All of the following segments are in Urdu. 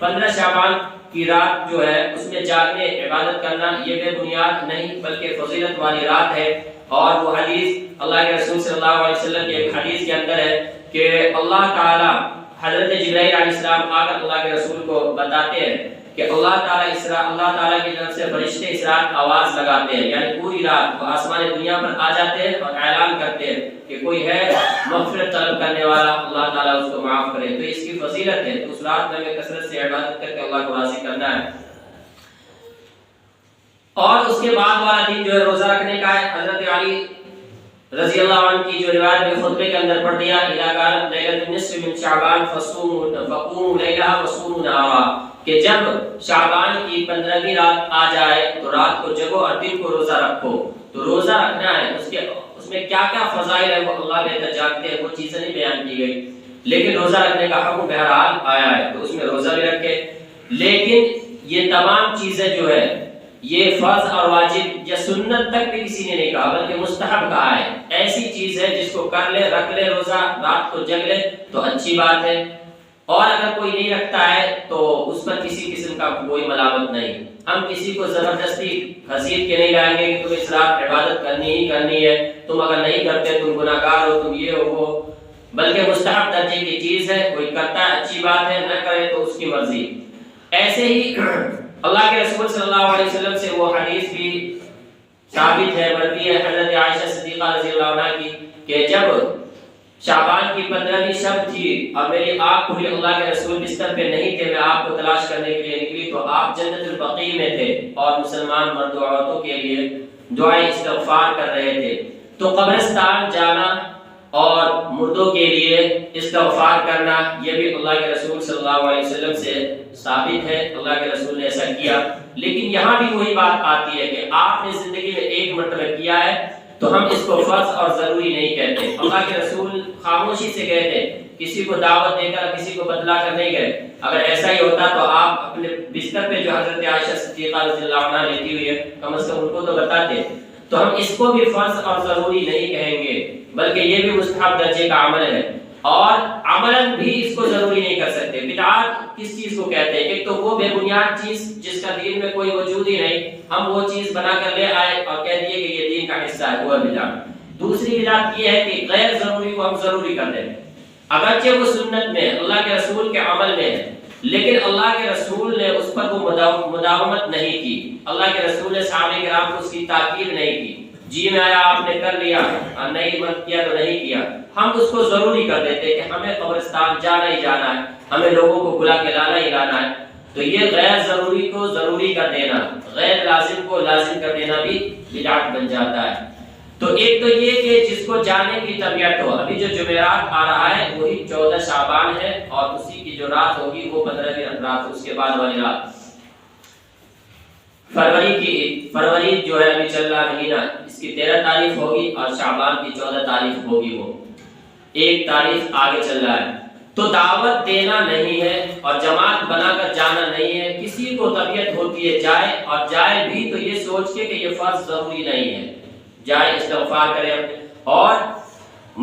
15 شعبان کی رات جو ہے اس میں جاگنے عبادت کرنا یہ بے بنیاد نہیں بلکہ فضیلت والی رات ہے، اور وہ حدیث اللہ کے رسول صلی اللہ علیہ وسلم کی ایک حدیث کے اندر ہے کہ اللہ تعالی حضرت جبرائیل علیہ السلام آ کر اللہ کے رسول کو بتاتے ہیں کہ اللہ تعالیٰ کی طرف سے فرشتے اس رات آواز لگاتے ہیں، یعنی پوری رات وہ آسمان دنیا پر آ جاتے ہیں اور اعلان کرتے ہیں کہ کوئی ہے مغفرت طلب کرنے والا، اللہ تعالیٰ اس کو معاف کرے۔ تو اس کی فضیلت ہے، تو اس رات میں ہمیں کثرت سے عبادت کر کے اللہ کو راضی کرنا ہے۔ اور اس کے بعد والا دن جو ہے روزہ رکھنے کا ہے۔ حضرت علی رضی اللہ عنہ کی جو روایت میں خطبے کے اندر پڑھ دیا، اذا كانت ليلة النصف من شعبان فقوموا ليلها وصوموا نهارها، کہ جب شعبان کی 15ویں رات آ جائے تو رات کو جگو اور دن کو روزہ رکھو۔ تو روزہ رکھنا ہے، اس میں کیا کیا فضائل ہے وہ اللہ بہتر جانتے ہیں، وہ چیزیں نہیں بیان کی گئی، لیکن روزہ رکھنے کا حکم بہرحال آیا ہے، تو اس میں روزہ بھی رکھے۔ لیکن یہ تمام چیزیں جو ہے یہ فرض اور واجب یا سنت تک بھی کسی نے نہیں کہا بلکہ مستحب کہا ہے۔ ایسی چیز ہے جس کو کر لے، رکھ لے روزہ، رات کو جگ لے تو اچھی بات ہے، اور اگر کوئی نہیں رکھتا ہے تو اس پر کسی قسم کا کوئی ملامت نہیں۔ ہم کسی کو زبردستی گھسیٹ کے نہیں لائیں گے کہ تم اس رات عبادت کرنی ہی کرنی ہے، تم اگر نہیں کرتے تم گناہگار ہو، تم یہ ہو وہ، بلکہ مستحب درجے کی چیز ہے، کوئی کرتا ہے اچھی بات ہے، نہ کرے تو اس کی مرضی۔ ایسے ہی اللہ کے رسول صلی اللہ علیہ وسلم سے وہ حدیث بھی ثابت ہے، مروی ہے حضرت عائشہ صدیقہ رضی اللہ عنہا کی کہ جب شعبان کی 15ویں شب تھی اور میری آنکھ کھلی، اللہ کے رسول بستر پہ نہیں تھے، میں آپ کو تلاش کرنے کے لیے نکلی تو آپ جنت البقیع میں تھے اور مسلمان مرد و عورتوں کے لیے دعائیں استغفار کر رہے تھے۔ تو قبرستان جانا اور مردوں کے لیے استغفار کرنا یہ بھی اللہ کے رسول صلی اللہ علیہ وسلم سے ثابت ہے، اللہ کے رسول نے ایسا کیا۔ لیکن یہاں بھی وہی بات آتی ہے کہ آپ نے زندگی میں ایک مرتبہ کیا ہے تو ہم اس کو فرض اور ضروری نہیں کہتے۔ اللہ کے رسول خاموشی سے گئے تھے، کسی کو دعوت دے کر کسی کو بتلا کر نہیں گئے۔ اگر ایسا ہی ہوتا تو آپ اپنے بستر پہ جو حضرت عائشہ صدیقہ رضی اللہ عنہا لیٹی ہوئی ہے کم از کم ان کو تو بتاتے۔ تو ہم اس کو بھی فرض اور ضروری نہیں کہیں گے بلکہ یہ بھی مستحب درجے کا عمل ہے، اور عملاً بھی اس کو ضروری نہیں کر سکتے۔ بدعات کس چیز کو کہتے ہیں؟ ایک تو وہ بے بنیاد چیز جس کا دین میں کوئی وجود ہی نہیں، ہم وہ چیز بنا کر لے آئے اور کہہ دیے کہ یہ دین کا حصہ ہے، وہ بدعت۔ دوسری بدعت یہ ہے کہ غیر ضروری کو ہم ضروری کر دیں، اگرچہ وہ سنت میں اللہ کے رسول کے عمل میں ہے، لیکن اللہ کے رسول نے اس پر وہ مداومت نہیں کی، اللہ کے رسول نے صحابہ کرام کو اس کی تاکید نہیں کی۔ جی میں آیا آپ نے کر لیا اور نہیں من کیا تو نہیں کیا، ہم اس کو ضروری کر دیتے کہ ہمیں قبرستان جانا ہی جانا ہے، ہمیں لوگوں کو بلا کے لانا ہی لانا ہے۔ تو یہ غیر ضروری کو ضروری کر دینا، غیر لازم کو لازم کر دینا بھی بدعت بن جاتا ہے۔ تو ایک تو یہ کہ جس کو جانے کی طبیعت ہو، ابھی جو جمعرات آ رہا ہے وہی 14 شعبان ہے اور اسی کی جو رات ہوگی وہ 15ویں رات، اس کے بعد والی رات فروری جو ہے ابھی چل رہا مہینہ، اس کی 13 تاریخ ہوگی اور شعبان کی 14 تاریخ ہوگی، وہ ایک تاریخ آگے چل رہا ہے۔ تو دعوت دینا نہیں ہے اور جماعت بنا کر جانا نہیں ہے، کسی کو طبیعت ہوتی ہے جائے، اور جائے بھی تو یہ سوچ کے کہ یہ فرض ضروری نہیں ہے، جائے استغفار کرے۔ اور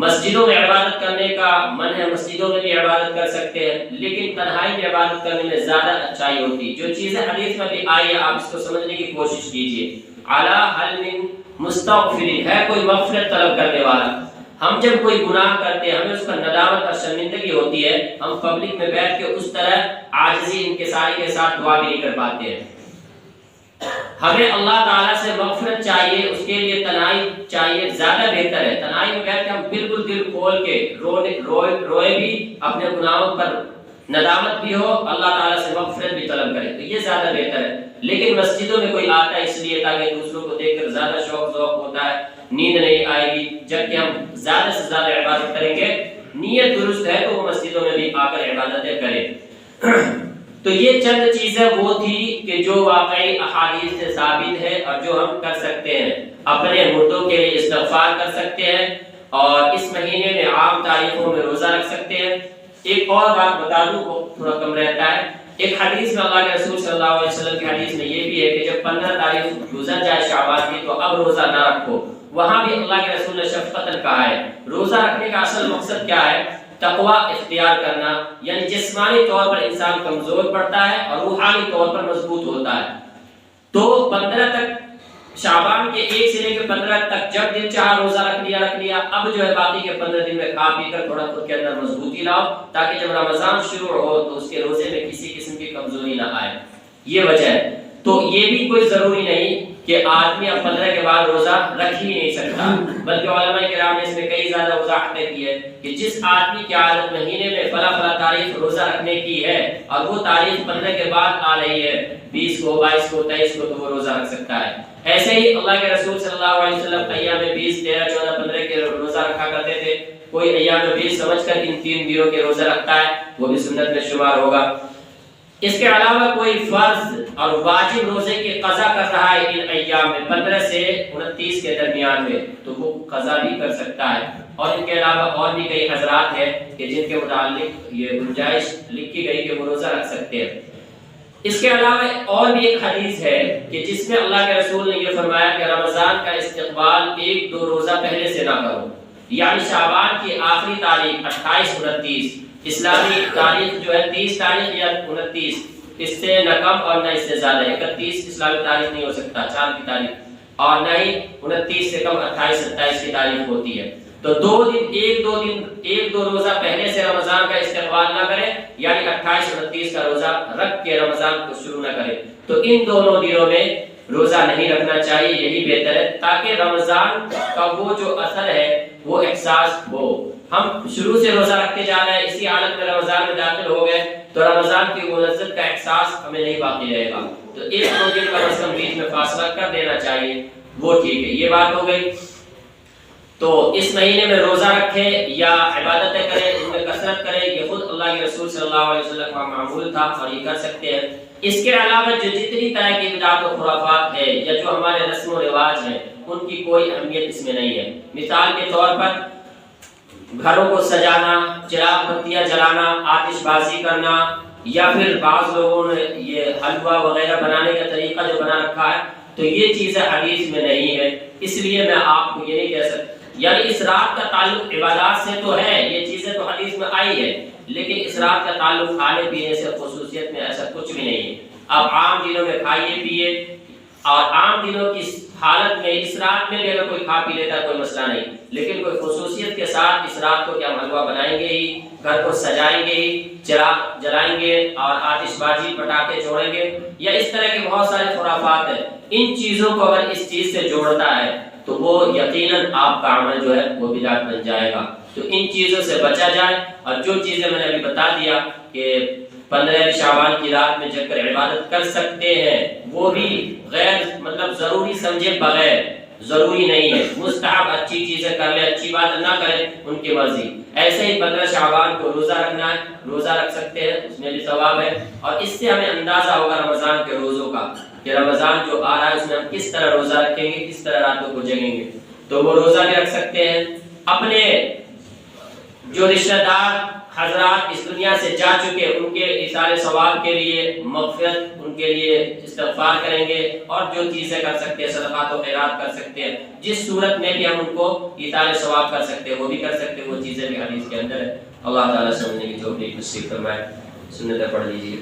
مسجدوں میں عبادت کرنے کا من ہے، مسجدوں میں بھی عبادت کر سکتے ہیں، لیکن تنہائی میں عبادت کرنے میں زیادہ اچھائی ہوتی ہے۔ جو چیزیں حدیث میں بھی آئی ہے آپ اس کو سمجھنے کی کوشش کیجئے۔ علی حل من مستغفرین، ہے کوئی مغفرت طلب کرنے والا۔ ہم جب کوئی گناہ کرتے ہیں ہمیں اس پر ندامت اور شرمندگی ہوتی ہے، ہم پبلک میں بیٹھ کے اس طرح عاجزی انکساری کے ساتھ دعا بھی نہیں کر پاتے ہیں۔ ہمیں اللہ تعالیٰ سے مغفرت چاہیے، اس کے لیے تنہائی چاہیے، زیادہ بہتر ہے تنہائی میں بیٹھ کے ہم بالکل دل کھول کے روئے بھی، اپنے گناہوں پر ندامت بھی ہو، اللہ تعالیٰ سے مغفرت بھی طلب کرے، تو یہ زیادہ بہتر ہے۔ لیکن مسجدوں میں کوئی آتا ہے اس لیے تاکہ دوسروں کو دیکھ کر زیادہ شوق ہوتا ہے، نیند نہیں آئے گی، جبکہ ہم زیادہ سے زیادہ عبادت کریں گے، نیت درست ہے تو وہ مسجدوں میں بھی آ کر عبادتیں کریں۔ تو یہ چند چیزیں وہ تھی کہ جو واقعی احادیث سے ثابت ہے اور جو ہم کر سکتے ہیں، اپنے مردوں کے لیے استغفار کر سکتے ہیں، اور اس مہینے میں عام تاریخوں میں روزہ رکھ سکتے ہیں۔ ایک اور بات بتا دوں، وہ تھوڑا کم رہتا ہے، ایک حدیث میں اللہ کے رسول صلی اللہ علیہ وسلم کی حدیث میں یہ بھی ہے کہ جب 15 تاریخ گزر جائے شعبان کی تو اب روزہ نہ رکھو۔ وہاں بھی اللہ کے رسول نے شفقتاً کہا ہے۔ روزہ رکھنے کا اصل مقصد کیا ہے تقوی اختیار کرنا، یعنی جسمانی طور پر انسان کمزور پڑتا ہے اور روحانی طور پر مضبوط ہوتا ہے۔ تو 15 تک شعبان کے 1 سے لے کے 15 تک جب دل چاہا روزہ رکھ لیا، اب جو ہے باقی کے 15 دن میں کھا پی کر تھوڑا خود کے اندر مضبوطی لاؤ، تاکہ جب رمضان شروع ہو تو اس کے روزے میں کسی قسم کی کمزوری نہ آئے۔ یہ وجہ ہے۔ تو یہ بھی کوئی ضروری نہیں کہ آدمی اب 15 کے بعد روزہ رکھ ہی نہیں سکتا، بلکہ علماء کرام نے اس میں کئی زیادہ وضاحتیں کی ہے کہ جس آدمی کی عادت مہینے میں فلاں تاریخ روزہ رکھنے کی ہے اور وہ تاریخ 15 کے بعد آ رہی ہے، 20 کو، 22 کو، 23 کو، تو وہ روزہ رکھ سکتا ہے۔ ایسے ہی اللہ کے رسول صلی اللہ علیہ وسلم ایام 20، 13، 14، 15 کے روزہ رکھا کرتے تھے۔ کوئی ایام 20 سمجھ کر ان 3 دنوں کے روزہ رکھتا ہے، وہ بھی سنت میں شمار ہوگا۔ اس کے علاوہ کوئی فرض اور واجب روزے کی قضا کر رہا ہے ان ایام میں 15 سے 29 کے درمیان میں، تو وہ قضا بھی کر سکتا ہے۔ اور ان کے علاوہ اور بھی کئی حضرات ہیں کہ جن کے متعلق یہ گنجائش لکھی گئی کہ وہ روزہ رکھ سکتے ہیں۔ اس کے علاوہ اور بھی ایک حدیث ہے کہ جس میں اللہ کے رسول نے یہ فرمایا کہ رمضان کا استقبال 1-2 روزہ پہلے سے نہ کرو، یعنی شعبان کی آخری تاریخ 28، 29، اسلامی تاریخ جو ہے 30 تاریخ یا 29، اس سے نہ کم اور نہ اس سے زیادہ۔ 31 اسلامی تاریخ نہیں ہو سکتا، چاند کی تاریخ، اور نہ ہی 29 سے کم 28، 27 کی تاریخ ہوتی ہے۔ تو 2 دن 1-2 روزہ پہلے سے رمضان کا استقبال نہ کریں، یعنی 28، 29 کا روزہ رکھ کے رمضان کو شروع نہ کریں۔ تو ان دونوں دنوں میں روزہ نہیں رکھنا چاہیے، یہی بہتر ہے، تاکہ رمضان کا وہ جو اثر ہے وہ احساس ہو۔ ہم شروع سے روزہ رکھتے جا رہے ہیں، اسی حالت میں رمضان میں داخل ہو گئے تو رمضان کی وہ لذت کا احساس ہمیں نہیں باقی رہے گا۔ تو 1-2 دن کا مثلا بیچ میں فاصلہ کر دینا چاہیے، وہ ٹھیک ہے۔ یہ بات ہو گئی۔ تو اس مہینے میں روزہ رکھیں یا عبادتیں کریں، ان میں کثرت کریں، یہ خود اللہ کے رسول صلی اللہ علیہ وسلم کا معمول تھا اور یہ کر سکتے ہیں۔ اس کے علاوہ جو جتنی طرح کی بدعات و خرافات ہے یا جو ہمارے رسم و رواج ہیں، ان کی کوئی اہمیت اس میں نہیں ہے۔ مثال کے طور پر گھروں کو سجانا، چراغ بتیاں جلانا، آتش بازی کرنا، یا پھر بعض لوگوں نے یہ حلوہ وغیرہ بنانے کا طریقہ جو بنا رکھا ہے، تو یہ چیزیں حدیث میں نہیں ہے۔ اس لیے میں آپ کو یہ نہیں کہہ سکتا، یعنی اس رات کا تعلق عبادات سے تو ہے، یہ چیزیں تو حدیث میں آئی ہے، لیکن اس رات کا تعلق کھانے پینے سے خصوصیت میں ایسا کچھ بھی نہیں ہے۔ آپ عام دنوں میں کھائیے پیئے، اور عام دنوں کی حالت میں اس رات میں بھی اگر کوئی کھا پی لیتا ہے کوئی مسئلہ نہیں، لیکن کوئی خصوصیت کے ساتھ اس رات کو کیا ہم حلوہ بنائیں گے ہی، گھر کو سجائیں گے ہی، چراغ جلائیں گے اور آتش بازی پٹاخے چھوڑیں گے، یا اس طرح کے بہت سارے خرافات ہیں۔ ان چیزوں کو اگر اس چیز سے جوڑتا ہے تو وہ یقیناً آپ کا عمل جو ہے وہ بدعت بن جائے گا۔ تو ان چیزوں سے بچا جائے، اور جو چیزیں میں نے ابھی بتا دیا کہ 15 شعبان کی رات میں جگ کر عبادت کر سکتے ہیں، وہ بھی غیر مطلب ضروری سمجھے بغیر، ضروری نہیں ہے، مستحب اچھی چیزیں کر لیں، اچھی بات نہ کریں، ان کی مرضی۔ ایسے ہی 15 شعبان کو روزہ رکھنا ہے، روزہ رکھ سکتے ہیں، اس میں بھی ثواب ہے، اور اس سے ہمیں اندازہ ہوگا رمضان کے روزوں کا کہ رمضان جو آ رہا ہے اس میں ہم کس طرح روزہ رکھیں گے، کس طرح راتوں کو جگیں گے۔ تو وہ روزہ بھی رکھ سکتے ہیں۔ اپنے جو رشتہ دار حضرات اس دنیا سے جا چکے، ان کے ایصال ثواب کے لیے مغفرت، ان کے لیے استغفار کریں گے، اور جو چیزیں کر سکتے ہیں، صدقات و خیرات کر سکتے ہیں، جس صورت میں بھی ہم ان کو ایصال ثواب کر سکتے ہیں وہ بھی کر سکتے ہیں، وہ چیزیں بھی حدیث کے اندر ہے۔ اللہ تعالیٰ سمجھنے کی توفیق نصیب فرمائے۔ سنتیں پڑھ لیجیے۔